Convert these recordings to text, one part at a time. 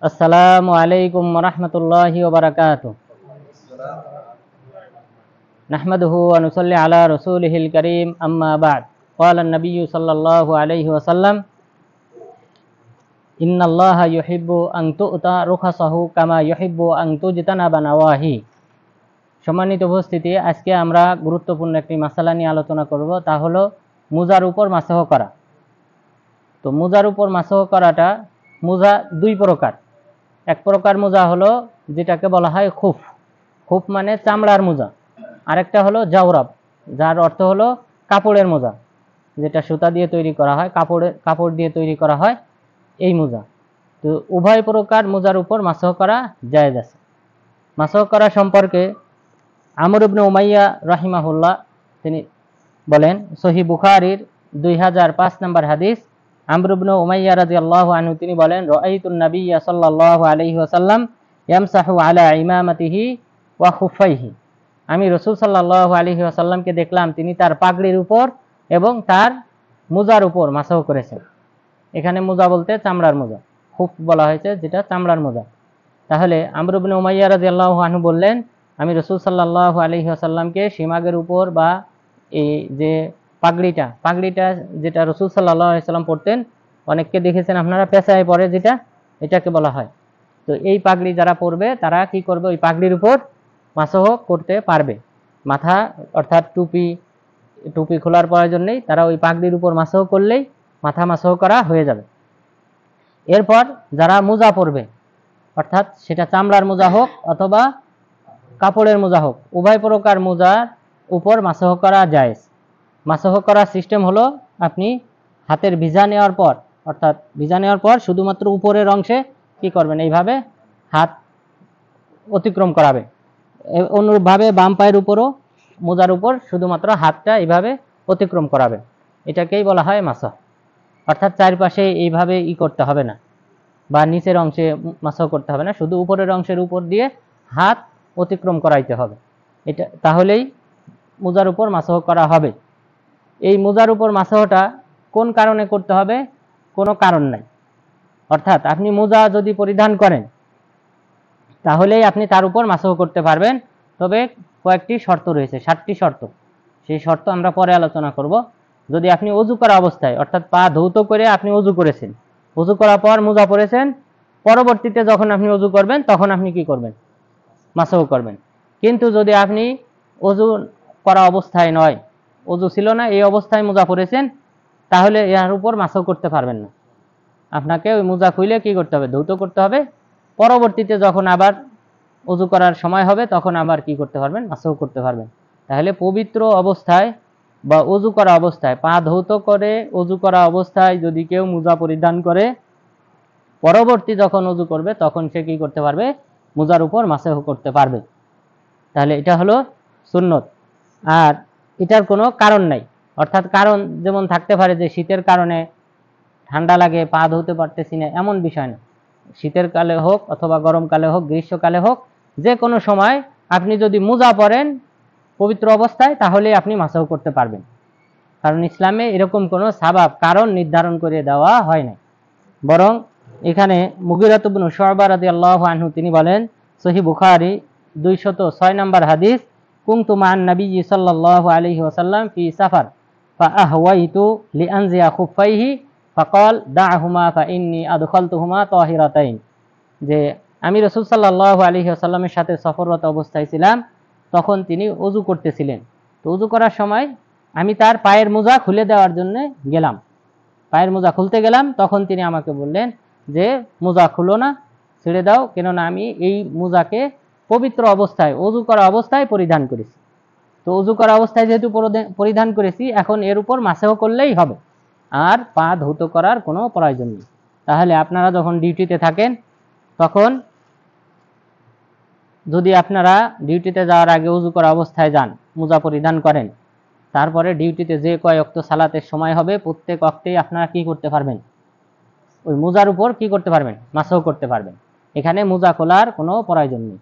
আসসালামু আলাইকুম ওয়া রাহমাতুল্লাহি ওয়া বারাকাতুহু। নাহমাদুহু ওয়া নুসাল্লি আলা রাসূলিহিল কারীম, আম্মা বা'দ। ক্বালা an-নাবিয়্যু সাল্লাল্লাহু আলাইহি ওয়াসাল্লাম, ইন্নাল্লাহা ইউহিব্বু আন তু'তা রুখাসাহু কামা ইউহিব্বু আন তুজতানাবা নাওয়াহি। সম্মানিত উপস্থিতি, আজকে আমরা গুরুত্বপূর্ণ একটি মাসালা নিয়ে আলোচনা করব, তা হলো মুজার উপর মাসহ করা। তো মুজার উপর মাসহ করাটা, মুজা দুই প্রকার। এক প্রকার মোজা হলো যেটাকে বলা হয় খুফ। খুফ মানে চামড়ার মোজা। আরেকটা হলো জাওরাব, যার অর্থ হলো কাপড়ের মোজা, যেটা সুতা দিয়ে তৈরি করা হয়, কাপড় দিয়ে তৈরি করা হয়, এই মোজা। তো উভয় প্রকার মোজার উপর মাসহ করা জায়েজ আছে। মাসহ করা সম্পর্কে আমর ইবনে উমাইয়া রাহিমাহুল্লাহ তিনি বলেন, সহিহ বুখারীর 2005 নম্বর হাদিস, আমর ইবনে উমাইয়া রাদিয়াল্লাহু আনহু তিনি বলেন, রাআইতুন নাবিয়্যা সাল্লাল্লাহু আলাইহি ওয়াসাল্লাম ইয়ামসাহু আলা ইমামাতিহি ওয়া খুফাইহি। আমি রাসূল সাল্লাল্লাহু আলাইহি ওয়াসাল্লামকে দেখলাম তিনি তার পাগড়ির উপর এবং তার মোজার উপর মাসহ করেছেন। এখানে মোজা বলতে চামড়ার মোজা, খুফ বলা হয়েছে যেটা চামড়ার মোজা। তাহলে আমর ইবনে উমাইয়া রাদিয়াল্লাহু আনহু বললেন, আমি রাসূল সাল্লাল্লাহু আলাইহি ওয়াসাল্লামকে সিমাগের উপর বা এই যে পাগড়িটা যেটা রাসূল সাল্লাল্লাহু আলাইহি ওয়াসাল্লাম পরতেন, অনেককে দেখেছেন আপনারা পেঁচায় পরে, এটাকে বলা হয়। তো এই পাগড়ি যারা পরবে তারা কি করবে, ওই পাগড়ির উপর মাসহ করতে পারবে। মাথা অর্থাৎ টুপি খোলার প্রয়োজন নেই, তারা ওই পাগড়ির উপর মাসহ করলেই মাথা মাসহ করা হয়ে যাবে। এরপর যারা মোজা পরবে, অর্থাৎ সেটা চামড়ার মোজা হোক অথবা কাপড়ের মোজা হোক, উভয় প্রকার মোজার উপর মাসহ করা জায়েজ। মাসহ করার সিস্টেম হলো, আপনি হাতের ভিজা নেওয়ার পর, অর্থাৎ ভিজা নেওয়ার পর শুধুমাত্র উপরের অংশে কি করবেন, এইভাবে হাত অতিক্রম করাবে। অনুরূপভাবে বাম পায়ের উপরও, মোজার উপর শুধুমাত্র হাতটা এইভাবে অতিক্রম করাবে। এটাকেই বলা হয় মাসহ। অর্থাৎ চারপাশে এইভাবে করতে হবে না, বা নিচের অংশে মাসহ করতে হবে না, শুধু উপরের অংশের উপর দিয়ে হাত অতিক্রম করাইতে হবে। এটা তাহলেই মোজার উপর মাসহ করা হবে। এই মোজার উপর মাসহটা কোন কারণে করতে হবে? কোনো কারণ নাই। অর্থাৎ আপনি মোজা যদি পরিধান করেন তাহলেই আপনি তার উপর মাসহ করতে পারবেন, তবে কয়েকটি শর্ত রয়েছে, 7টি শর্ত। সেই শর্ত আমরা পরে আলোচনা করব। যদি আপনি ওযু করা অবস্থায়, অর্থাৎ পা ধৌত করে আপনি ওযু করেছেন, ওযু করার পর মোজা পরেছেন, পরবর্তীতে যখন আপনি ওযু করবেন তখন আপনি কি করবেন, মাসহ করবেন। কিন্তু যদি আপনি ওযু করা অবস্থায় নয়, ওযু ছিল না, এই অবস্থায় মোজা পরেছেন, তাহলে এর উপর মাসহ করতে পারবেন না। আপনাকে ওই মোজা খুলে কি করতে হবে, ধৌত করতে হবে। পরবর্তীতে যখন আবার ওযু করার সময় হবে তখন আবার কি করতে পারবেন, মাসহ করতে পারবেন। তাহলে পবিত্র অবস্থায় বা ওযু করা অবস্থায়, পা ধৌত করে ওযু করা অবস্থায় যদি কেউ মোজা পরিধান করে, পরবর্তী যখন ওযু করবে তখন সে কি করতে পারবে, মোজার উপর মাসহ করতে পারবে। তাহলে এটা হলো সুন্নত। আর এটার কোনো কারণ নাই, অর্থাৎ কারণ যেমন থাকতে পারে যে শীতের কারণে ঠান্ডা লাগে, পা ধুতে পারতেছি না, এমন বিষয় না। শীতের কালে হোক অথবা গরমকালে হোক, গ্রীষ্মকালে হোক, যে কোনো সময় আপনি যদি মোজা পরেন পবিত্র অবস্থায়, তাহলে আপনি মাসহ করতে পারবেন। কারণ ইসলামে এরকম কোনো সাবাব, কারণ নির্ধারণ করে দেওয়া হয় না। বরং এখানে মুগীরা ইবনে শুআবা রাদিয়াল্লাহু আনহু তিনি বলেন, সহিহ বুখারী 206 নম্বর হাদিস, কুনতু মান নবিয়্যি সাল্লাল্লাহু আলাইহি ওয়াসাল্লাম ফি সাফার ফাআহওয়াইতু লিআনজিয়া খুফাইহি ফাকাল দা'হুমা ফাইন্নী আদখালতুহুমা তাহিরাতাইন। যে আমি রাসূল সাল্লাল্লাহু আলাইহি ওয়াসাল্লামের সাথে সফররত অবস্থায় ছিলাম, তখন তিনি ওযু করতেছিলেন। তো ওযু করার সময় আমি তার পায়ের মোজা খুলে দেওয়ার জন্য গেলাম, পায়ের মোজা খুলতে গেলাম, তখন তিনি আমাকে বললেন যে মোজা খুলো না, ছেড়ে দাও, কেননা আমি এই মোজাকে পবিত্র অবস্থায়, ওযু করা অবস্থায় পরিধান করেছি। তো ওযু করা অবস্থায় যেহেতু পরিধান করেছি, এখন এর উপর মাসহ করলেই হবে, আর পা ধৌত করার কোনো প্রয়োজন নেই। তাহলে আপনারা যখন ডিউটিতে থাকেন, তখন যদি আপনারা ডিউটিতে যাওয়ার আগে ওযু করা অবস্থায় যান, মোজা পরিধান করেন, তারপরে ডিউটিতে যে কয় ওয়াক্ত সালাতের সময় হবে প্রত্যেক ওয়াক্তেই আপনারা কি করতে পারবেন, ওই মোজার উপর কি করতে পারবেন, মাসহ করতে পারবেন। এখানে মোজা খোলার কোনো প্রয়োজন নেই।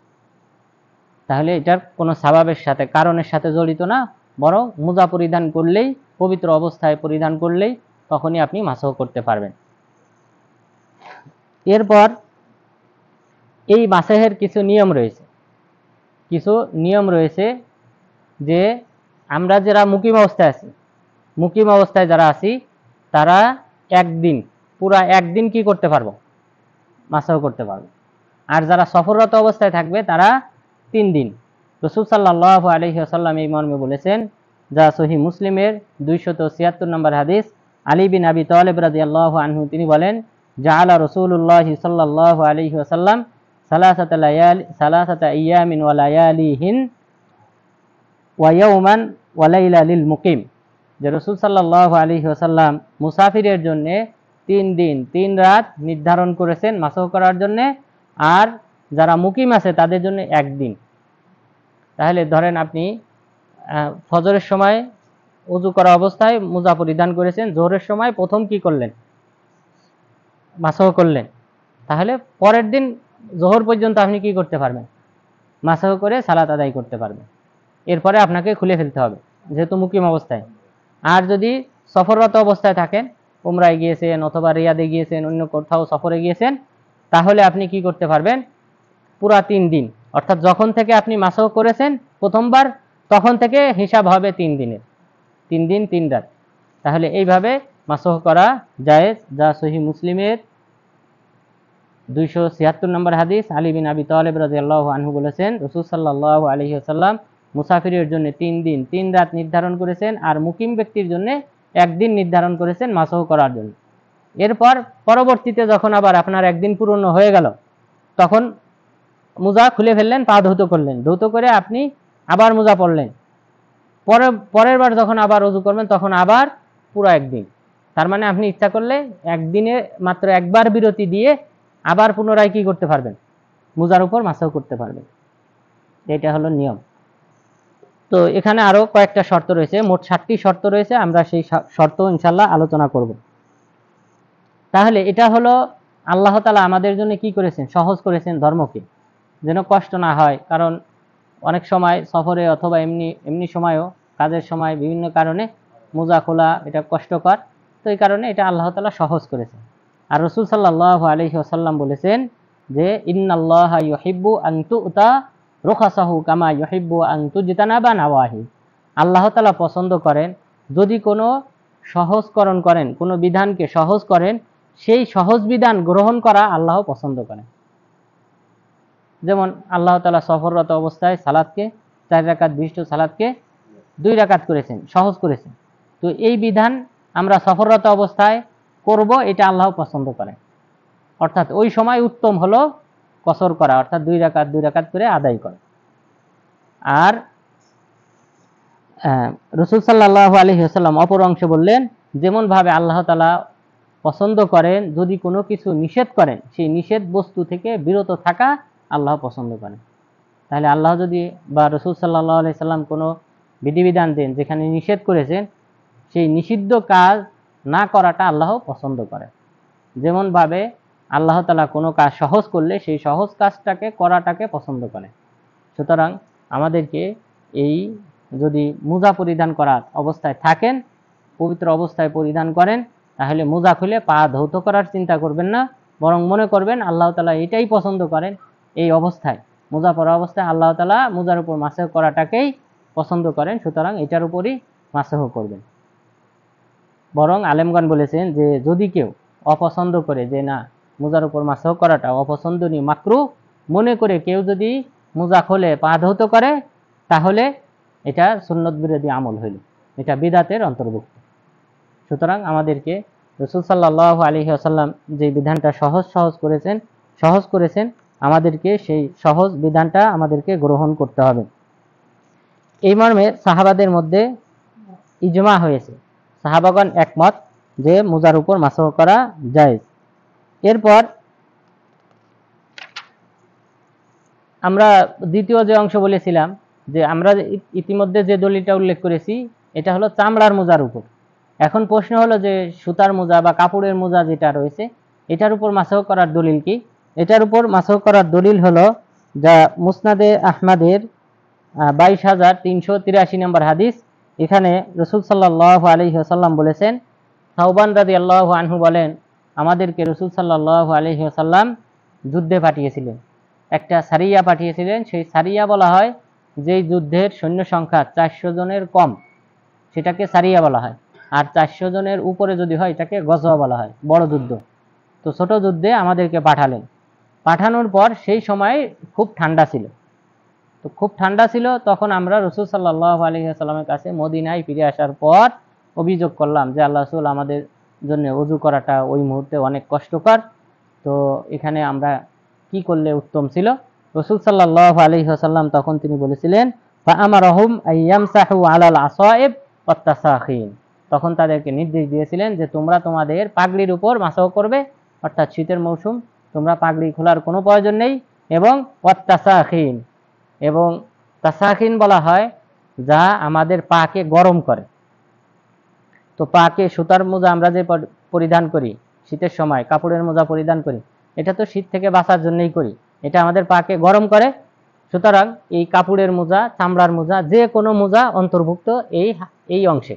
তাহলে এটার কোনো সাবাবের সাথে, কারণের সাথে জড়িত না, বরং মোজা পরিধান করলেই, পবিত্র অবস্থায় পরিধান করলেই তখনই আপনি মাসহ করতে পারবেন। এরপর এই মাসাহের কিছু নিয়ম রয়েছে, যে আমরা যারা মুকিম অবস্থায় আছি, মুকিম অবস্থায় যারা আছি তারা পুরা একদিন কি করতে পারবো, মাসাহ করতে পারবো। আর যারা সফররত অবস্থায় থাকবে তারা 3 দিন। রাসূল সাল্লাল্লাহু আলাইহি ওয়াসাল্লাম এই মর্মে বলেছেন, যা সহিহ মুসলিমের 276 নম্বর হাদিস, আলী বিন আবি তালিব রাদিয়াল্লাহু আনহু তিনি বলেন, জাআলা রাসূলুল্লাহ সাল্লাল্লাহু আলাইহি ওয়াসাল্লাম সালাসাতা আইয়ামিন ওয়া লায়ালিহিন ওয়া ইয়াওমান ওয়া লাইলা লিল মুকিম, যে রাসূল সাল্লাল্লাহু আলাইহি ওয়াসাল্লাম মুসাফিরের জন্য 3 দিন 3 রাত নির্ধারণ করেছেন মাসাহ করার জন্য, আর যারা মুকিম আছে তাদের জন্য 1 দিন। তাহলে ধরেন আপনি ফজরের সময় ওযু করা অবস্থায় মুজা পরিধান করেছেন, জোহরের সময় প্রথম কি করলেন, মাসাহ করলেন, তাহলে পরের দিন জোহর পর্যন্ত আপনি কি করতে পারবেন, মাসাহ করে সালাত আদায় করতে পারবেন। এরপরে আপনাকে খুলে ফেলতে হবে যেহেতু মুকিম অবস্থায়। আর যদি সফররত অবস্থায় থাকেন, উমরায় গিয়েছেন অথবা রিয়াদে গিয়েছেন, অন্য কোথাও সফরে গিয়েছেন, তাহলে আপনি কি করতে পারবেন, পুরা 3 দিন, অর্থাৎ যখন থেকে আপনি মাসাহ করেছেন প্রথমবার তখন থেকে হিসাব হবে 3 দিনের, 3 দিন 3 রাত। তাহলে এইভাবে মাসাহ করা জায়েজ, যা সহিহ মুসলিমের 276 নম্বর হাদিস। আলী বিন আবি তালিব রাদিয়াল্লাহু আনহু বলেছেন, রাসূল সাল্লাল্লাহু আলাইহি ওয়াসাল্লাম মুসাফিরের জন্য 3 দিন 3 রাত নির্ধারণ করেছেন, আর মুকিম ব্যক্তির জন্য 1 দিন নির্ধারণ করেছেন মাসাহ করার জন্য। এরপর পরবর্তীতে যখন আবার আপনার 1 দিন পূর্ণ হয়ে গেল, তখন মুজা খুলে ফেললেন, পা ধৌত করলেন, ধৌত করে আপনি আবার মুজা পরলেন, পরের বার যখন আবার ওযু করবেন তখন আবার পুরো 1 দিন। তার মানে আপনি ইচ্ছা করলে 1 দিনে মাত্র একবার বিরতি দিয়ে আবার পুনরায় কি করতে পারবেন, মুজার উপর মাসাহ করতে পারবেন। এটা হলো নিয়ম। তো এখানে আরো কয়েকটা শর্ত রয়েছে, মোট 7টি শর্ত রয়েছে, আমরা সেই শর্ত ইনশাআল্লাহ আলোচনা করব। তাহলে এটা হলো আল্লাহ তাআলা আমাদের জন্য কি করেছেন, সহজ করেছেন ধর্মকে, যেন কষ্ট না হয়। কারণ অনেক সময় সফরে অথবা এমনি সময়ও, কাজের সময় বিভিন্ন কারণে মোজা খোলা এটা কষ্টকর, তো এই কারণে এটা আল্লাহ তাআলা সহজ করেছেন। আর রাসূল সাল্লাল্লাহু আলাইহি ওয়াসাল্লাম বলেছেন যে, ইন্নাল্লাহা ইউহিব্বু আন তু'তা রুখাসাহু কামা ইউহিব্বু আন তুজতানাবা নাওয়াহি। আল্লাহ তাআলা পছন্দ করেন যদি কোনো সহজকরণ করেন, কোনো বিধানকে সহজ করেন, সেই সহজ বিধান গ্রহণ করা আল্লাহ পছন্দ করেন। যেমন আল্লাহ তাআলা সফররত অবস্থায় সালাতকে 4 রাকাত বিশিষ্ট সালাতকে 2 রাকাত করেছেন, সহজ করেছেন। তো এই বিধান আমরা সফররত অবস্থায় করব, এটা আল্লাহ পছন্দ করেন। অর্থাৎ ওই সময় উত্তম হলো কসর করা, অর্থাৎ 2 রাকাত করে আদায় করা। আর রাসূল সাল্লাল্লাহু আলাইহি ওয়াসাল্লাম অপর অংশে বললেন, যেমন ভাবে আল্লাহ তাআলা পছন্দ করেন যদি কোনো কিছু নিষেধ করেন, সেই নিষেধ বস্তু থেকে বিরত থাকা আল্লাহ পছন্দ করেন। তাহলে আল্লাহ যদি বা রাসূল সাল্লাল্লাহু আলাইহি সাল্লাম কোনো বিধিবিধান দেন যেখানে নিষেধ করেছেন, সেই নিষিদ্ধ কাজ না করাটা আল্লাহ পছন্দ করেন। যেমন ভাবে আল্লাহ তাআলা কোনো কাজ সহজ করলে সেই সহজ কাজটাকে করাটাকে পছন্দ করেন। সুতরাং আমাদেরকে এই যদি মুজা পরিধান করার অবস্থায় থাকেন, পবিত্র অবস্থায় পরিধান করেন, তাহলে মুজা খুলে পা ধৌত করার চিন্তা করবেন না, বরং মনে করবেন আল্লাহ তাআলা এটাই পছন্দ করেন। এই অবস্থায় মুজা পরা অবস্থায় আল্লাহ তাআলা মুজার উপর মাসাহ করাটাকেই পছন্দ করেন, সুতরাং এটার উপরই মাসাহ করবেন। বরং আলেমগণ বলেছেন যে যদি কেউ অপছন্দ করে যে না মুজার উপর মাসাহ করাটা অপছন্দনীয়, মাকরুহ মনে করে কেউ যদি মুজা খোলে পা ধৌত করে, তাহলে এটা সুন্নত বিরোধী আমল হইল, এটা বিদআতের অন্তর্ভুক্ত। সুতরাং আমাদেরকে রাসূল সাল্লাল্লাহু আলাইহি ওয়াসাল্লাম যে বিধানটা সহজ করেছেন, আমাদেরকে সেই সহজ বিধানটা আমাদেরকে গ্রহণ করতে হবে। এই মর্মে সাহাবাদের মধ্যে ইজমা হয়েছে, সাহাবাগণ একমত যে মুজার উপর মাসাহ করা জায়েজ। এরপর আমরা দ্বিতীয় যে অংশ বলেছিলাম, যে আমরা ইতিমধ্যে যে দলিলটা উল্লেখ করেছি এটা হলো চামড়ার মোজার উপর। এখন প্রশ্ন হলো যে সুতার মোজা বা কাপড়ের মোজা যেটা রয়েছে, এটার উপর মাসাহ করার দলিল কি? এটার উপর মাসাহ করার দলিল হলো যা মুসনাদে আহমদের 22,383 নম্বর হাদিস। এখানে রাসূল সাল্লাল্লাহু আলাইহি ওয়াসাল্লাম বলেছেন, সাওবান রাদিয়াল্লাহু আনহু বলেন, আমাদেরকে রাসূল সাল্লাল্লাহু আলাইহি ওয়াসাল্লাম যুদ্ধে পাঠিয়েছিলেন। একটা সারিয়া পাঠিয়েছিলেন। সেই সারিয়া বলা হয় যেই যুদ্ধের সৈন্য সংখ্যা 400 জনের কম, সেটাকে সারিয়া বলা হয়। আর 400 জনের উপরে যদি হয় এটাকে গজওয়া বলা হয়, বড় যুদ্ধ। তো ছোট যুদ্ধে আমাদেরকে পাঠালেন। পাঠানোর পর সেই সময় খুব ঠান্ডা ছিল। তো খুব ঠান্ডা ছিল, তখন আমরা রাসূল সাল্লাল্লাহু আলাইহি ওয়াসাল্লামের কাছে মদিনায় ফিরে আসার পর অভিযোগ করলাম যে আল্লাহ রাসূল, আমাদের জন্য ওযু করাটা ওই মুহূর্তে অনেক কষ্টকর, তো এখানে আমরা কি করলে উত্তম ছিল? রাসূল সাল্লাল্লাহু আলাইহি ওয়াসাল্লাম তখন তিনি বলেছিলেন, ফাআমারাহুম আইয়ামসাহু আলাল আসাইব ওয়াত তাসাখিন। তখন তাদেরকে নির্দেশ দিয়েছিলেন যে তোমরা তোমাদের পাগড়ির উপর মাসাহ করবে, অর্থাৎ শীতের মৌসুম, তোমরা পাগড়ি খোলার কোনো প্রয়োজন নেই। এবং ওয়াত তাসাখিন, এবং তাসাখিন বলা হয় যা আমাদের পাকে গরম করে। তো পাকে সুতার মোজা আমরা যে পরিধান করি শীতের সময়, কাপড়ের মোজা পরিধান করি, এটা তো শীত থেকে বাঁচার জন্যই করি, এটা আমাদের পাকে গরম করে। সুতরাং এই কাপড়ের মোজা, চামড়ার মোজা, যে কোনো মোজা অন্তর্ভুক্ত এই অংশে,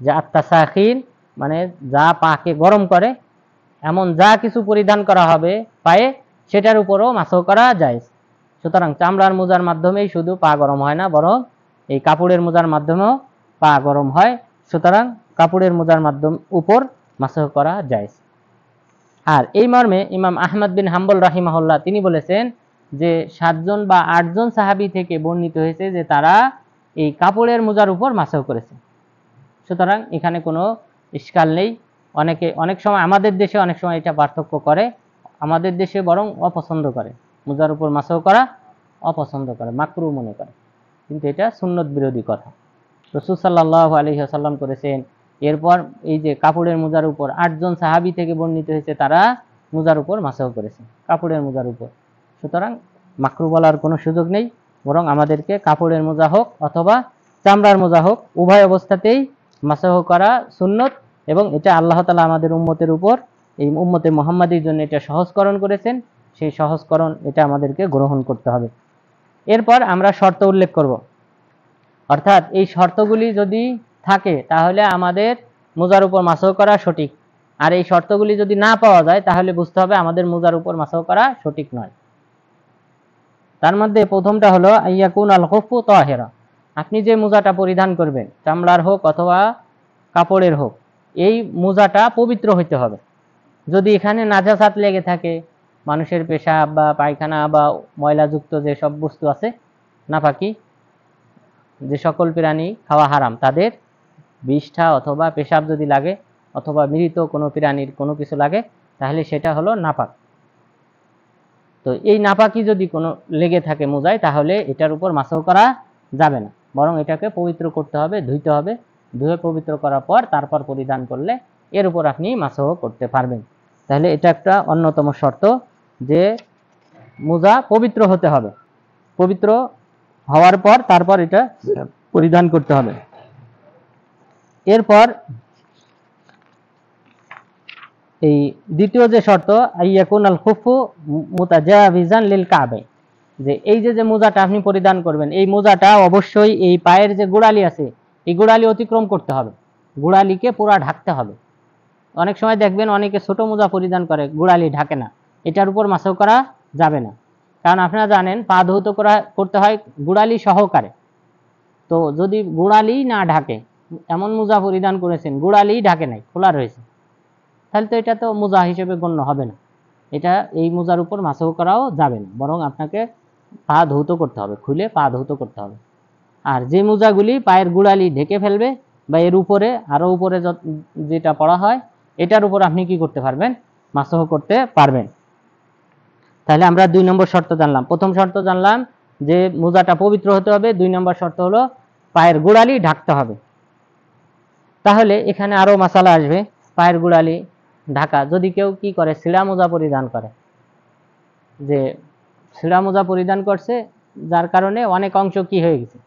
যা তাসাখিন মানে যা পাকে গরম করে, এমন যা কিছু পরিধান করা হবে পায়ে, সেটার উপরও মাসাহ করা যায়। সুতরাং চামড়ার মোজার মাধ্যমেই শুধু পা গরম হয় না, বরং এই কাপড়ের মোজার মাধ্যমেও পা গরম হয়। সুতরাং কাপড়ের মোজার উপর মাসাহ করা যায়। আর এই মর্মে ইমাম আহমদ বিন হাম্বল রাহিমাহুল্লাহ তিনি বলেছেন যে 7 জন বা 8 জন সাহাবী থেকে বর্ণিত হয়েছে যে তারা এই কাপড়ের মোজার উপর মাসাহ করেছে। সুতরাং এখানে কোনো ইশকাল নেই। অনেক সময় আমাদের দেশে অনেক সময় এটা পার্থক্য করে, আমাদের দেশে বরং অপছন্দ করে, মোজার উপর মাসাহ করা অপছন্দ করে, মাকরুহ মনে করে, কিন্তু এটা সুন্নত বিরোধী কথা। রাসূল সাল্লাল্লাহু আলাইহি ওয়াসাল্লাম করেছেন। এরপর এই যে কাপড়ের মোজার উপর 8 জন সাহাবী থেকে বর্ণিত হয়েছে তারা মোজার উপর মাসাহ করেছে, কাপড়ের মোজার উপর। সুতরাং মাকরুহ বলার কোনো সুযোগ নেই, বরং আমাদেরকে কাপড়ের মোজা হোক অথবা চামড়ার মোজা হোক, উভয় অবস্থাতেই মাসাহ করা সুন্নত। এবং এটা আল্লাহ তাআলা আমাদের উম্মতের উপর, এই উম্মতে মুহাম্মাদীর জন্য এটা সহজকরণ করেছেন। সেই সহজকরণ এটা আমাদেরকে গ্রহণ করতে হবে। এরপর আমরা শর্ত উল্লেখ করব, অর্থাৎ এই শর্তগুলি যদি থাকে তাহলে আমাদের মোজার উপর মাসাহ করা সঠিক। আর এই শর্তগুলি যদি না পাওয়া যায় তাহলে বুঝতে হবে আমাদের মোজার উপর মাসাহ করা সঠিক নয়। তার মধ্যে প্রথমটা হলো আইয়াকুন আল খুফু তাহিরা। আপনি যে মোজাটা পরিধান করবেন, চামড়ার হোক অথবা কাপড়ের হোক, এই মোজাটা পবিত্র হইতে হবে। যদি এখানে নাজাসাত লেগে থাকে, মানুষের পেশাব বা পায়খানা বা ময়লাযুক্ত যে সব বস্তু আছে, নাপাকি, যে সকল প্রাণী খাওয়া হারাম, তাদের বিষ্ঠা অথবা পেশাব যদি লাগে অথবা মৃত কোনো প্রাণীর কোনো কিছু লাগে, তাহলে সেটা হলো নাপাক। তো এই নাপাকি যদি কোনো লেগে থাকে মোজায়, তাহলে এটার উপর মাসাহ করা যাবে না, বরং এটাকে পবিত্র করতে হবে, ধুইতে হবে। ধুয়ে পবিত্র করার পর তারপর পরিধান করলে এর উপর আপনি মাসাহ করতে পারবেন। তাহলে এটা একটা অন্যতম শর্ত যে মোজা পবিত্র হতে হবে, পবিত্র হওয়ার পর তারপর এটা পরিধান করতে হবে। এরপর এই দ্বিতীয় যে শর্ত, আইয়াকুন আল খুফু মুতাজাবিজান লিল কাবাই, যে এই যে মোজাটা আপনি পরিধান করবেন, এই মোজাটা অবশ্যই এই পায়ের যে গোড়ালি আছে এই গোড়ালি অতিক্রম করতে হবে, গোড়ালিকে পুরা ঢাকতে হবে। অনেক সময় দেখবেন অনেকে ছোট মোজা পরিধান করে, গোড়ালি ঢাকে না, এটার উপর মাসাহ করা যাবে না। কারণ আপনারা জানেন পা ধৌত করতে হয় গোড়ালি সহকারে। তো যদি গোড়ালি না ঢাকে, এমন মোজা পরিধান করেছেন গোড়ালি ঢাকে নাই, খোলা রয়েছে, তাহলে তো এটা তো মোজা হিসেবে গণ্য হবে না। এটা এই মোজার উপর মাসাহ করাও যাবে না, বরং আপনাকে পা ধৌত করতে হবে, খুলে পা ধৌত করতে হবে। আর যে মোজাগুলি পায়ের গোড়ালি ঢেকে ফেলবে বা এর উপরে আরো উপরে যেটা পড়া হয়, এটার উপর আপনি কি করতে পারবেন? মাসাহ করতে পারবেন। তাহলে আমরা 2 নম্বর শর্ত জানলাম। প্রথম শর্ত জানলাম যে মোজাটা পবিত্র হতে হবে। 2 নম্বর শর্ত হলো পায়ের গোড়ালি ঢাকতে হবে। তাহলে এখানে আরো মাসালা আসবে। পায়ের গোড়ালি ঢাকা, যদি কেউ কি করে, ছিঁড়া মোজা পরিধান করে, যে ছিঁড়া মোজা পরিধান করছে যার কারণে অনেক অংশ কি হয়ে গেছে,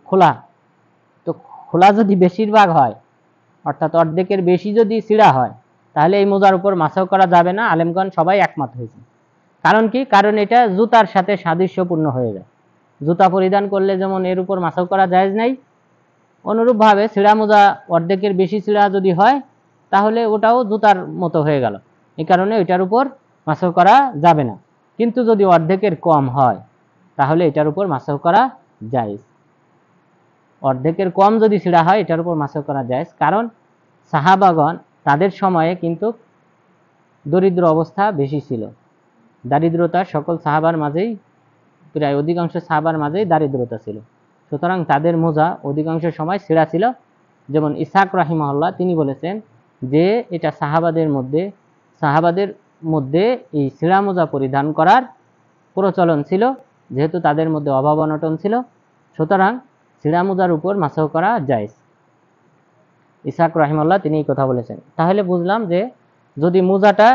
খোলা। তো খোলা যদি বেশিরভাগ হয়, অর্থাৎ অর্ধেকের বেশি যদি ছিঁড়া হয়, তাহলে এই মোজার উপর মাসাহ করা যাবে না। আলেমগণ সবাই একমত হয়েছে। কারণ কি? কারণ এটা জুতার সাথে সাদৃশ্যপূর্ণ হয়ে যায়। জুতা পরিধান করলে যেমন এর উপর মাসাহ করা জায়েজ নাই, অনুরূপভাবে ছিঁড়া মোজা অর্ধেকের বেশি ছিঁড়া যদি হয়, তাহলে ওটাও জুতার মতো হয়ে গেল। এই কারণে ওইটার উপর মাসাহ করা যাবে না। কিন্তু যদি অর্ধেকের কম হয় তাহলে এটার উপর মাসাহ করা জায়েজ। অর্ধেকের কম যদি ছিঁড়া হয় এটার উপর মাসাহ করা জায়েজ, কারণ সাহাবাগণ তাদের সময়ে কিন্তু দরিদ্র অবস্থা বেশি ছিল। দারিদ্রতা সকল সাহাবার মাঝেই, প্রায় অধিকাংশ সাহাবার মাঝেই দারিদ্রতা ছিল। সুতরাং তাদের মোজা অধিকাংশ সময় ছিঁড়া ছিল। যেমন ইসহাক রাহিমাহুল্লাহ তিনি বলেছেন যে এটা সাহাবাদের মধ্যে এই ছিঁড়া মোজা পরিধান করার প্রচলন ছিল, যেহেতু তাদের মধ্যে অভাব অনটন ছিল। সুতরাং ছিঁড়া মোজার উপর মাসাহ করা জায়েজ। ইসহাক রাহিমাহুল্লাহ তিনি এই কথা বলেছেন। তাহলে বুঝলাম যে যদি মোজাটা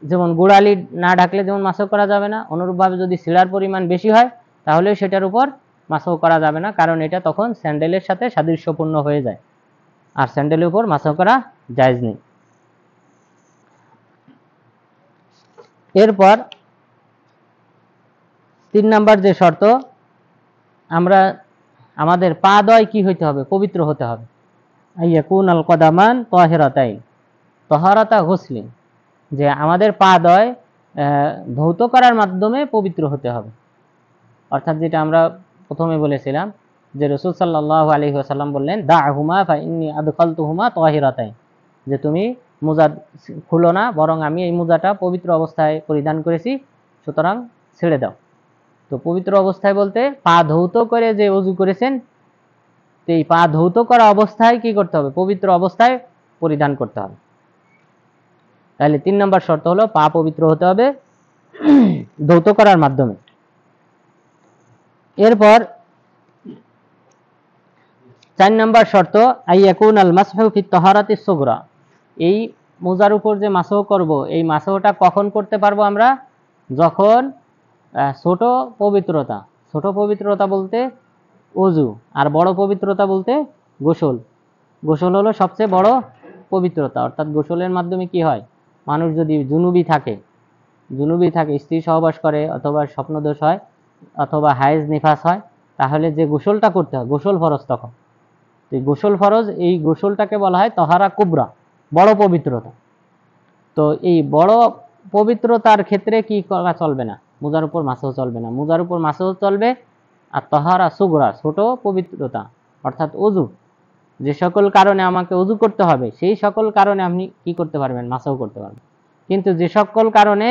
যেমন গোড়ালি না ঢাকলে যেমন মাসাহ করা যাবে না, অনুরূপভাবে যদি ছিঁড়ার পরিমাণ বেশি হয় তাহলে সেটার উপর মাসাহ করা যাবে না, কারণ এটা তখন স্যান্ডেলের সাথে সাদৃশ্যপূর্ণ হয়ে যায়, আর স্যান্ডেলের উপর মাসাহ করা জায়েজ নেই। এরপর 3 নাম্বার যে শর্ত, আমাদের পা দয় কি হইতে হবে? পবিত্র হতে হবে। আইয়াকুনাল কদামান তাহিরাতাইন তাহারাতা গুসলিন, যে আমাদের পা দয় ধৌত করার মাধ্যমে পবিত্র হতে হবে। অর্থাৎ যেটা আমরা প্রথমে বলেছিলাম যে রাসূল সাল্লাল্লাহু আলাইহি ওয়াসাল্লাম বললেন দা'হুমা ফাইন্নী আদখালতুহুমা তাহিরাতাইন, যে তুমি মোজা খুলো না, বরং আমি এই মোজাটা পবিত্র অবস্থায় পরিধান করেছি, সুতরাং ছেড়ে দাও। তো পবিত্র অবস্থায় বলতে পা ধৌত করে যে ওযু করেছেন, তো এই পা ধৌত করা অবস্থায় কি করতে হবে? পবিত্র অবস্থায় পরিধান করতে হবে। তাহলে 3 নম্বর শর্ত হলো পা পবিত্র হতে হবে ধৌত করার মাধ্যমে। এরপর 4 নম্বর শর্ত আইয়াকুনাল মাসহু ফি তাহারাতিস সুগরা, এই মোজার উপর যে মাসহ করব, এই মাসহটা কখন করতে পারবো আমরা? যখন ছোট পবিত্রতা বলতে ওযু, আর বড় পবিত্রতা বলতে গোসল। গোসল হলো সবচেয়ে বড় পবিত্রতা। অর্থাৎ গোসলের মাধ্যমে কি হয়, মানুষ যদি জুনুবি থাকে, স্ত্রী সহবাস করে, অথবা স্বপ্নদোষ হয়, অথবা হায়েজ নিফাস হয়, তাহলে যে গোসলটা করতে হয়, গোসল ফরজ তখন। এই গোসল ফরজ, এই গোসলটাকে বলা হয় তাহারা কুবরা, বড় পবিত্রতা। তো এই বড় পবিত্রতার ক্ষেত্রে কি করা চলবে না? মোজার উপর মাসহ চলবে না। মোজার উপর মাসহ চলবে। আর তাহারা সুগরা, ছোট পবিত্রতা, অর্থাৎ ওযু, যে সকল কারণে আমাকে ওযু করতে হবে সেই সকল কারণে আপনি কি করতে পারবেন? মাসহ করতে পারবেন। কিন্তু যে সকল কারণে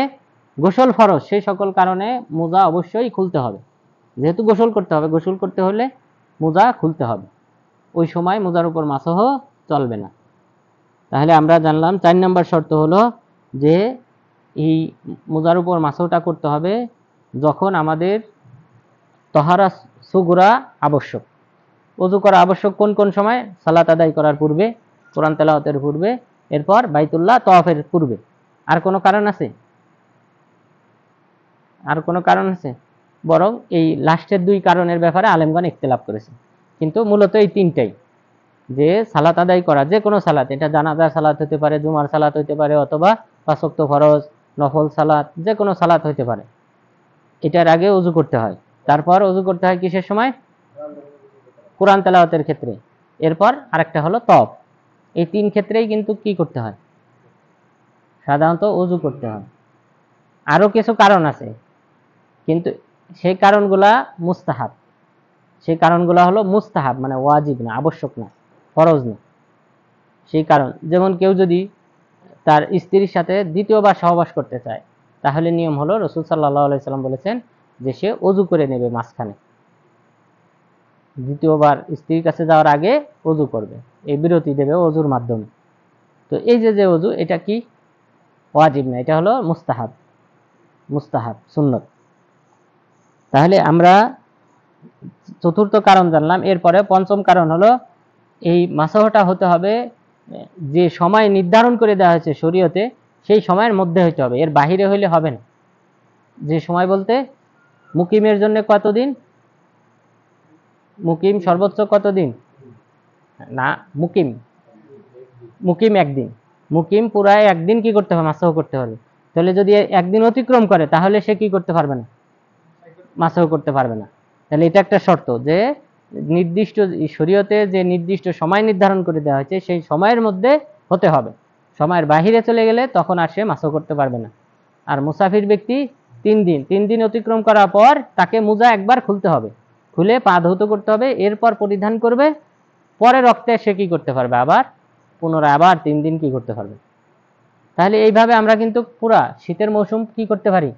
গোসল ফরজ, সেই সকল কারণে মোজা অবশ্যই খুলতে হবে। যেহেতু গোসল করতে হবে, গোসল করতে হলে মোজা খুলতে হবে, ওই সময় মোজার উপর মাসহ চলবে না। তাহলে আমরা জানলাম 4 নম্বর শর্ত হলো যে এই মোজার উপর মাসহটা করতে হবে যখন আমাদের তাহারা সুগরা আবশ্যক। ওযু করা আবশ্যক কোন কোন সময়? সালাত আদায় করার পূর্বে, কোরআন তেলাওয়াতের পূর্বে, এরপর বাইতুল্লাহ তাওয়াফের পূর্বে। আর কোনো কারণ আছে? বরং এই লাস্টের 2 কারণের ব্যাপারে আলেমগণ ইখতিলাফ করেছে, কিন্তু মূলত এই 3টাই, যে সালাত আদায় করা, যে কোনো সালাত, এটা জানাজার সালাত হতে পারে, জুমার সালাত হতে পারে, অথবা 5 ওয়াক্ত ফরজ, নফল সালাত, যে কোনো সালাত হতে পারে, এটার আগে ওযু করতে হয়। তারপর ওযু করতে হয় কিসের সময়? কোরআন তেলাওয়াতের ক্ষেত্রে। এরপর আরেকটা হলো তওয়াফ। এই 3 ক্ষেত্রেই কিন্তু কি করতে হয়? সাধারণত ওযু করতে হয়। আরো কিছু কারণ আছে, কিন্তু সেই কারণগুলা মুস্তাহাব। সেই কারণগুলা হলো মুস্তাহাব, মানে ওয়াজিব না, আবশ্যক না, ফরজ না। সেই কারণ, যেমন কেউ যদি তার স্ত্রীর সাথে দ্বিতীয়বার সহবাস করতে চায়, তাহলে নিয়ম হলো রাসূল সাল্লাল্লাহু আলাইহি সাল্লাম বলেছেন যে সে ওযু করে নেবে মাঝখানে, দ্বিতীয়বার স্ত্রীর কাছে যাওয়ার আগে ওযু করবে, এই বিরতি দেবে ওযুর মাধ্যমে। তো এই যে ওযু, এটা কি ওয়াজিব না, এটা হলো মুস্তাহাব, সুন্নত। তাহলে আমরা 4র্থ কারণ জানলাম। এরপরে 5ম কারণ হলো এই মাসহটা হতে হবে যে সময় নির্ধারণ করে দেওয়া হয়েছে শরীয়তে, সেই সময়ের মধ্যে হইতে হবে, এর বাহিরে হইলে হবে না। যে সময় বলতে মুকিমের জন্য কতদিন? মুকিম সর্বোচ্চ কতদিন? না, মুকিম একদিন। মুকিম পুরায় একদিন কি করতে হবে? মাসহ করতে হবে। তাহলে যদি একদিন অতিক্রম করে তাহলে সে কি করতে পারবে না? মাসহ করতে পারবে না। তাহলে এটা একটা শর্ত, যে নির্দিষ্ট শরীয়তে যে নির্দিষ্ট সময় নির্ধারণ করে দেওয়া হয়েছে সেই সময়ের মধ্যে হতে হবে। সময়ের বাহিরে চলে গেলে তখন আর সে মাসহ করতে পারবে না। আর মুসাফির ব্যক্তি 3 দিন। 3 দিন অতিক্রম করার পর তাকে মোজা একবার খুলতে হবে, খুলে পা ধৌত করতে হবে, এরপর পরিধান করবে। পরে রক্তে সে কি করতে পারবে, আবার পুনরায় আবার 3 দিন কি করতে পারবে। তাহলে এইভাবে আমরা কিন্তু পুরা শীতের মৌসুম কি করতে পারি,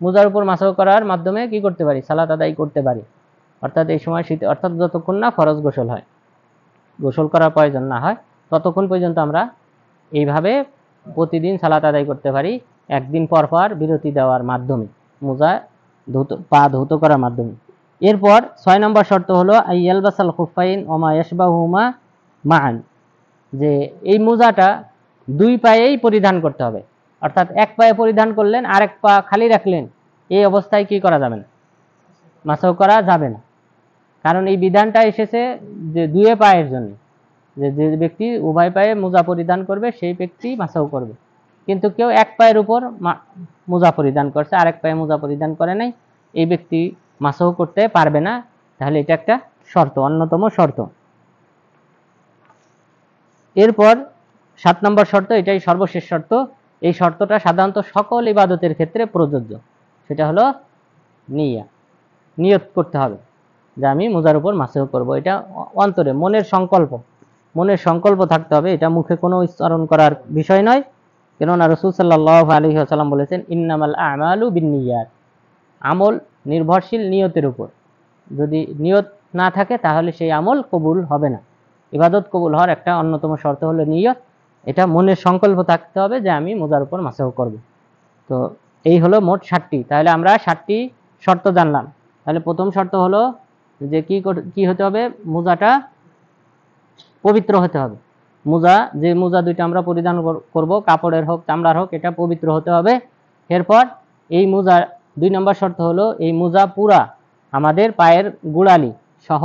মোজার উপর মাসাহ করার মাধ্যমে কি করতে পারি, সালাত আদায় করতে পারি। অর্থাৎ এই সময় শীতে, অর্থাৎ যতক্ষণ না ফরজ গোসল হয়, গোসল করার প্রয়োজন না হয়, ততক্ষণ পর্যন্ত আমরা এইভাবে প্রতিদিন সালাত আদায় করতে পারি, একদিন পর পর বিরতি দেওয়ার মাধ্যমে, মোজা ধৌত, পা ধৌত করার মাধ্যমে। এরপর 6 নম্বর শর্ত হলো আইয়ালবাসাল খুফাইন ওমা ইয়াশবাহুমা মান, যে এই মোজাটা 2 পায়েই পরিধান করতে হবে। অর্থাৎ এক পায়ে পরিধান করলেন, আরেক পা খালি রাখলেন, এই অবস্থায় কি করা যাবে না, মাসাহ করা যাবে না। কারণ এই বিধানটা এসেছে যে 2 পায়ের জন্য, যে ব্যক্তি উভয় পায়ে মোজা পরিধান করবে সেই ব্যক্তি মাসাহ করবে। কিন্তু কেউ এক পায়ের উপর মোজা পরিধান করছে, আরেক পায়ে মোজা পরিধান করে নাই, এই ব্যক্তি মাসাহ করতে পারবে না। তাহলে এটা একটা শর্ত, অন্যতম শর্ত। এরপর 7 নম্বর শর্ত, এটাই সর্বশেষ শর্ত। এই শর্তটা সাধারণত সকল ইবাদতের ক্ষেত্রে প্রযোজ্য। সেটা হলো নিয়ত করতে হবে যে আমি মোজার উপর মাসাহ করব। এটা অন্তরে মনের সংকল্প থাকতে হবে, এটা মুখে কোনো উচ্চারণ করার বিষয় নয়। কেননা রাসূল সাল্লাল্লাহু আলাইহি ওয়াসাল্লাম বলেছেন, ইন্নামাল আমালু বিন্নিয়াত, আমল নির্ভরশীল নিয়তের উপর। যদি নিয়ত না থাকে তাহলে সেই আমল কবুল হবে না। ইবাদত কবুল হওয়ার একটা অন্যতম শর্ত হলো নিয়ত। এটা মনের সংকল্প থাকতে হবে যে আমি মোজার উপর মাসাহ করব। তো এই হলো মোট 7টি। তাহলে আমরা 7টি শর্ত জানলাম। তাহলে প্রথম শর্ত হলো যে কি হতে হবে, মোজাটা পবিত্র হতে হবে। যে মোজা দুইটা আমরা পরিধান করব, কাপড়ের হোক চামড়ার হোক, এটা পবিত্র হতে হবে। এরপর এই মোজা 2 নম্বর শর্ত হলো এই মোজা পুরা আমাদের পায়ের গোড়ালি সহ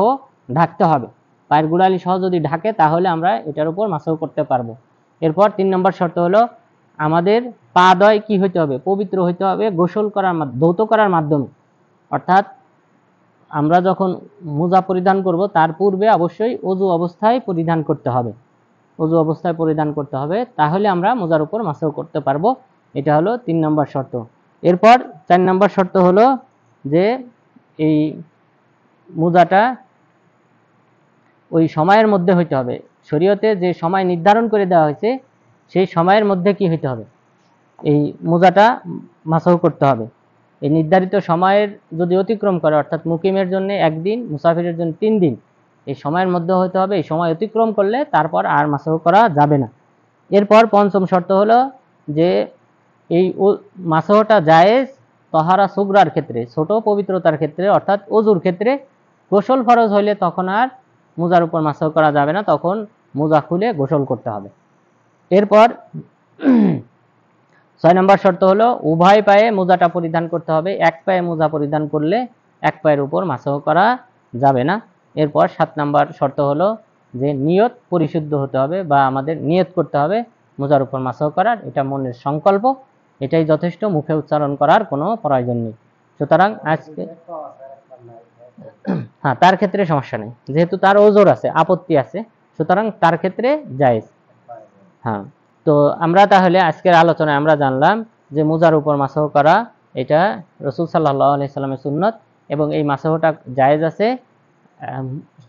ঢাকতে হবে। পায়ের গোড়ালি সহ যদি ঢাকে তাহলে আমরা এটার উপর মাসাহ করতে পারবো। এরপর 3 নম্বর শর্ত হলো আমাদের পা দয় কি হইতে হবে, পবিত্র হইতে হবে গোসল করার ধৌত করার মাধ্যমে। অর্থাৎ আমরা যখন মোজা পরিধান করব তার পূর্বে অবশ্যই অজু অবস্থায় পরিধান করতে হবে। অজু অবস্থায় পরিধান করতে হবে, তাহলে আমরা মোজার উপর মাসাহ করতে পারবো। এটা হলো 3 নম্বর শর্ত। এরপর 4 নম্বর শর্ত হলো যে এই মোজাটা ওই সময়ের মধ্যে হইতে হবে। শরীয়তে যে সময় নির্ধারণ করে দেওয়া হয়েছে সেই সময়ের মধ্যে কি হইতে হবে, এই মোজাটা মাসাহ করতে হবে। এই নির্ধারিত সময়ের যদি অতিক্রম করে, অর্থাৎ মুকিমের জন্য 1 দিন, মুসাফিরের জন্য 3 দিন, এই সময়ের মধ্যে হতে হবে। এই সময় অতিক্রম করলে তারপর আর মাসাহ করা যাবে না। এরপর 5ম শর্ত হলো যে এই মাসাহটা জায়েজ তাহারা সুগরার ক্ষেত্রে, ছোট পবিত্রতার ক্ষেত্রে, অর্থাৎ অজুর ক্ষেত্রে। গোসল ফরজ হইলে তখন আর মোজার উপর মাসাহ করা যাবে না, তখন মোজা খুলে গোসল করতে হবে। এরপর 6 নম্বর শর্ত হলো উভয় পায়ে মোজাটা পরিধান করতে হবে। এক পায়ে মোজা পরিধান করলে এক পায়ের উপর মাসাহ করা যাবে না। এরপর 7 নম্বর শর্ত হলো যে নিয়ত পরিশুদ্ধ হতে হবে, বা আমাদের নিয়ত করতে হবে মোজার উপর মাসাহ করার। এটা মনের সংকল্প, এটাই যথেষ্ট, মুখে উচ্চারণ করার কোনো প্রয়োজন নেই। সুতরাং আজকে হ্যাঁ, তার ক্ষেত্রে সমস্যা নেই, যেহেতু তার ওজর আছে, আপত্তি আছে, সুতরাং তার ক্ষেত্রে জায়েজ। হ্যাঁ, তো আমরা তাহলে আজকের আলোচনায় আমরা জানলাম যে মোজার উপর মাসাহ করা এটা রাসূল সাল্লাল্লাহু আলাইহি সাল্লামের সুন্নত, এবং এই মাসাহটা জায়েজ আছে,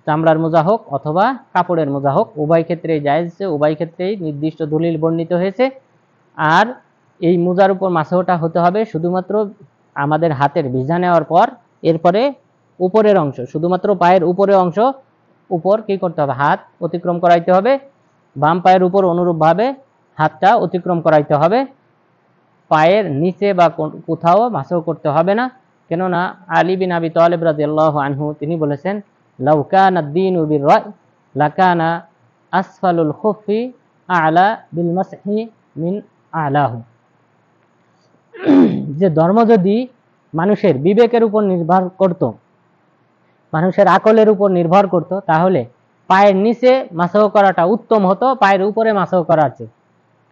চামড়ার মোজা হোক অথবা কাপড়ের মোজা হোক, উভয় ক্ষেত্রেই জায়েজ আছে, উভয় ক্ষেত্রেই নির্দিষ্ট দলিল বর্ণিত হয়েছে। আর এই মোজার উপর মাসাহটা হতে হবে শুধুমাত্র আমাদের হাতের ভিজা নেওয়ার পর। এরপরে উপরের অংশ, শুধুমাত্র পায়ের উপরের অংশ উপর কি করতে হবে, হাত অতিক্রম করাইতে হবে। বাম পায়ের উপর অনুরূপভাবে হাতটা অতিক্রম করাইতে হবে। পায়ের নিচে বা কোথাও মাসাহ করতে হবে না। কেননা আলী বিন আবি তালিব রাদিয়াল্লাহু আনহু তিনি বলেছেন, লাউ কানা আদ-দীনু বির-রা'ই লাকানা আসফালুল খুফি আ'লা বিল মাসহি মিন আ'লাহু। যে ধর্ম যদি মানুষের বিবেকের উপর নির্ভর করত, মানুষের আকলের উপর নির্ভর করত, তাহলে পায়ের নিচে মাসাহ করাটা উত্তম হতো পায়ের উপরে মাসাহ করার চেয়ে।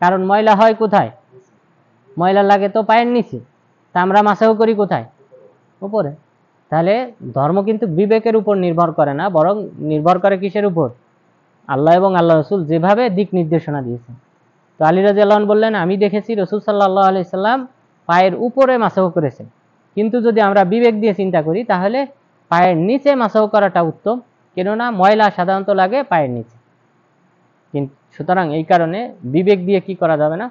কারণ ময়লা হয় কোথায়, ময়লা লাগে তো পায়ের নিচে, তা আমরা মাসাহ করি কোথায়, উপরে। তাহলে ধর্ম কিন্তু বিবেকের উপর নির্ভর করে না, বরং নির্ভর করে কিসের উপর, আল্লাহ এবং আল্লাহ রসুল যেভাবে দিক নির্দেশনা দিয়েছেন। তো আলী রাদিয়াল্লাহু আনহু বললেন, আমি দেখেছি রাসূল সাল্লাল্লাহু আলাইহি সাল্লাম পায়ের উপরে মাসাহ করেছেন। কিন্তু যদি আমরা বিবেক দিয়ে চিন্তা করি তাহলে পায়ের নিচে মাসাহ করাটা উত্তম, কেননা ময়লা সাধারণত লাগে পায়ের নিচে। কিন্তু সুতরাং এই কারণে বিবেক দিয়ে কি করা যাবে না,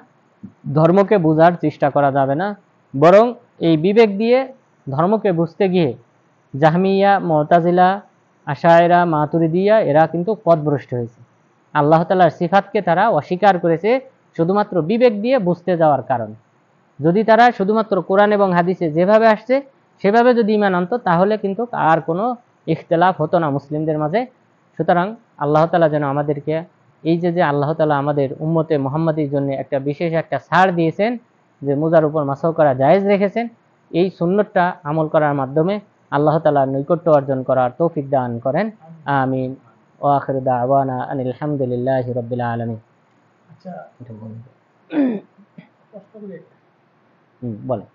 ধর্মকে বোঝার চেষ্টা করা যাবে না, বরং এই বিবেক দিয়ে ধর্মকে বুঝতে গিয়ে জাহমিয়া, মুতাজিলা, আশায়রা, মাতুরিদিয়া এরা কিন্তু পথভ্রষ্ট হয়েছে। আল্লাহ তাআলার সিফাতকে তারা অস্বীকার করেছে শুধুমাত্র বিবেক দিয়ে বুঝতে যাওয়ার কারণে। যদি তারা শুধুমাত্র কোরআন এবং হাদিসে যেভাবে আসছে সেভাবে যদি ঈমান আনতো তাহলে কিন্তু আর কোনো ইখতিলাফ হতো না মুসলিমদের মাঝে। সুতরাং আল্লাহ তাআলা যেন আমাদেরকে এই যে আল্লাহ তাআলা আমাদের উম্মতে মুহাম্মাদির জন্য একটা বিশেষ একটা ছাড় দিয়েছেন, যে মোজার উপর মাসাহ করা জায়েজ রেখেছেন, এই সুন্নতটা আমল করার মাধ্যমে আল্লাহ তাআলার নৈকট্য অর্জন করার তৌফিক দান করেন। আমিন। ওয়া আখিরু দাওয়ানা আনিল হামদুলিল্লাহি রাব্বিল আলামিন। আচ্ছা, এটা বলেন। বলেন।